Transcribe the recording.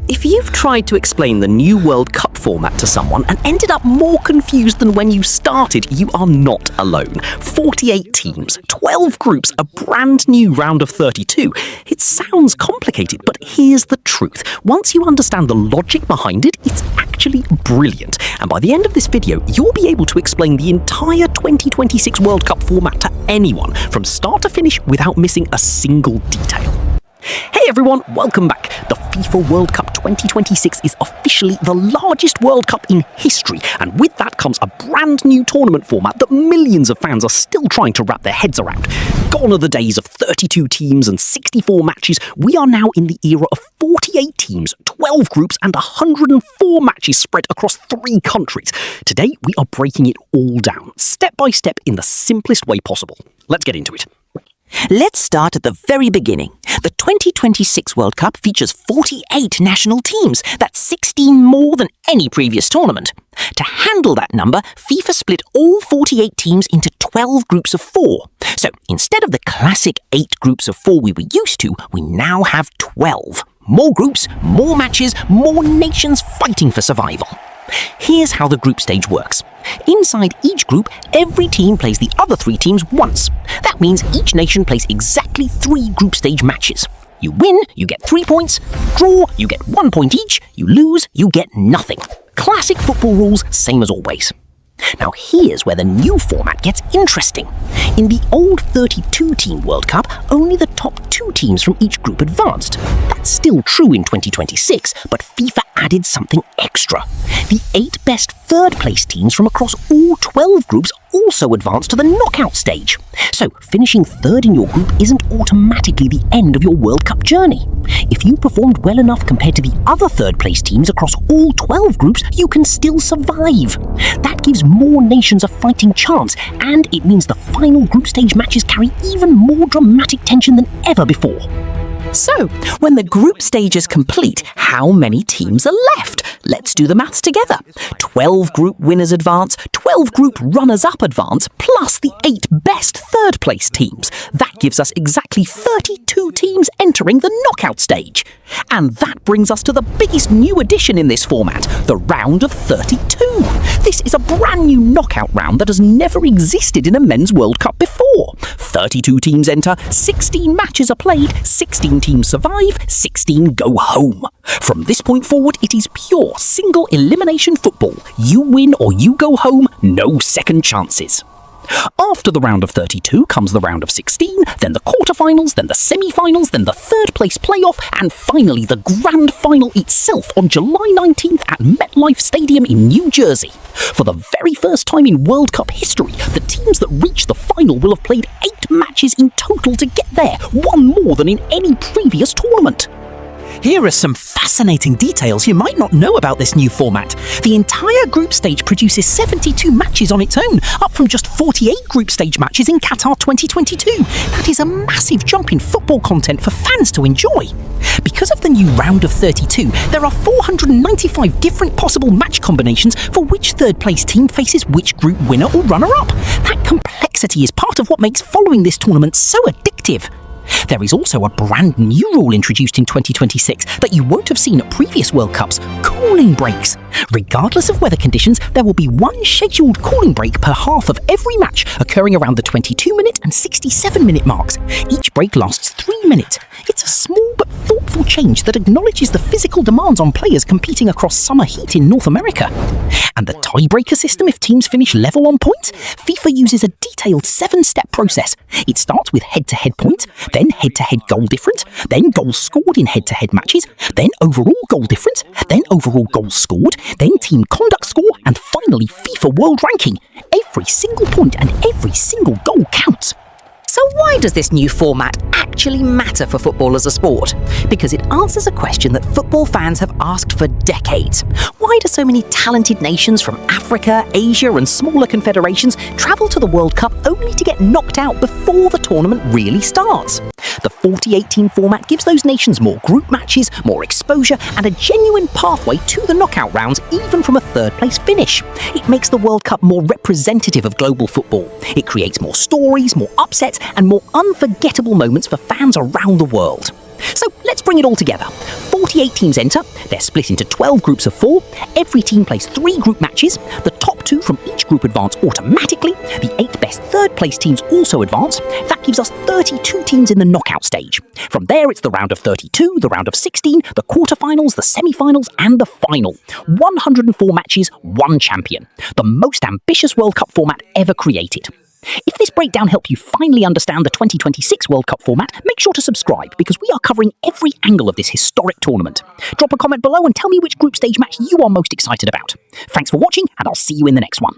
If you've tried to explain the new World Cup format to someone and ended up more confused than when you started, you are not alone. 48 teams, 12 groups, a brand new round of 32. It sounds complicated, but here's the truth. Once you understand the logic behind it, it's actually brilliant. And by the end of this video, you'll be able to explain the entire 2026 World Cup format to anyone, from start to finish, without missing a single detail. Hey everyone, welcome back. The FIFA World Cup 2026 is officially the largest World Cup in history, and with that comes a brand new tournament format that millions of fans are still trying to wrap their heads around. Gone are the days of 32 teams and 64 matches. We are now in the era of 48 teams, 12 groups and 104 matches spread across 3 countries. Today we are breaking it all down, step by step, in the simplest way possible. Let's get into it. Let's start at the very beginning. The 2026 World Cup features 48 national teams. That's 16 more than any previous tournament. To handle that number, FIFA split all 48 teams into 12 groups of 4. So instead of the classic 8 groups of 4 we were used to, we now have 12. More groups, more matches, more nations fighting for survival. Here's how the group stage works. Inside each group, every team plays the other 3 teams once. That means each nation plays exactly 3 group stage matches. You win, you get 3 points. Draw, you get 1 point each. You lose, you get nothing. Classic football rules, same as always. Now here's where the new format gets interesting. In the old 32-team World Cup, only the top 2 teams from each group advanced. That's still true in 2026, but FIFA added something extra. The 8 best third-place teams from across all 12 groups also advanced to the knockout stage. So finishing third in your group isn't automatically the end of your World Cup journey. If you performed well enough compared to the other third-place teams across all 12 groups, you can still survive. That gives more nations a fighting chance, and it means the final group stage matches carry even more dramatic tension than ever before. So, when the group stage is complete, how many teams are left? Let's do the maths together. 12 group winners advance, 12 group runners-up advance, plus the 8 best third-place teams. That gives us exactly 32 teams entering the knockout stage. And that brings us to the biggest new addition in this format, the round of 32. This is a brand new knockout round that has never existed in a men's World Cup before. 32 teams enter, 16 matches are played, 16 teams survive, 16 go home. From this point forward, it is pure single elimination football. You win or you go home, no second chances. After the round of 32 comes the round of 16, then the quarterfinals, then the semi-finals, then the third place playoff, and finally the grand final itself on July 19th at MetLife Stadium in New Jersey. For the very first time in World Cup history, the teams that reach the final will have played 8 matches in total to get there, one more than in any previous tournament. Here are some fascinating details you might not know about this new format. The entire group stage produces 72 matches on its own, up from just 48 group stage matches in Qatar 2022. That is a massive jump in football content for fans to enjoy. Because of the new round of 32, there are 495 different possible match combinations for which third-place team faces which group winner or runner-up. That complexity is part of what makes following this tournament so addictive. There is also a brand new rule introduced in 2026 that you won't have seen at previous World Cups: cooling breaks. Regardless of weather conditions, there will be one scheduled cooling break per half of every match, occurring around the 22-minute and 67-minute marks. Each break lasts 3 minutes. It's a small but thoughtful change that acknowledges the physical demands on players competing across summer heat in North America. And the tiebreaker system if teams finish level on points? FIFA uses a detailed 7-step process. It starts with head-to-head points, then head-to-head goal difference, then goals scored in head-to-head matches, then overall goal difference, then overall goals scored, then team conduct score, and finally FIFA World Ranking. Every single point and every single goal counts. So why does this new format actually matter for football as a sport? Because it answers a question that football fans have asked for decades. Why do so many talented nations from Africa, Asia and smaller confederations travel to the World Cup only to get knocked out before the tournament really starts? The 48-team format gives those nations more group matches, more exposure, and a genuine pathway to the knockout rounds, even from a third-place finish. It makes the World Cup more representative of global football. It creates more stories, more upsets, and more unforgettable moments for fans around the world. So let's bring it all together. 48 teams enter, they're split into 12 groups of 4, every team plays 3 group matches, the top 2 from each group advance automatically, the 8 best third place teams also advance. That gives us 32 teams in the knockout stage. From there it's the round of 32, the round of 16, the quarterfinals, the semi-finals and the final. 104 matches, 1 champion. The most ambitious World Cup format ever created. If this breakdown helped you finally understand the 2026 World Cup format, make sure to subscribe because we are covering every angle of this historic tournament. Drop a comment below and tell me which group stage match you are most excited about. Thanks for watching and I'll see you in the next one.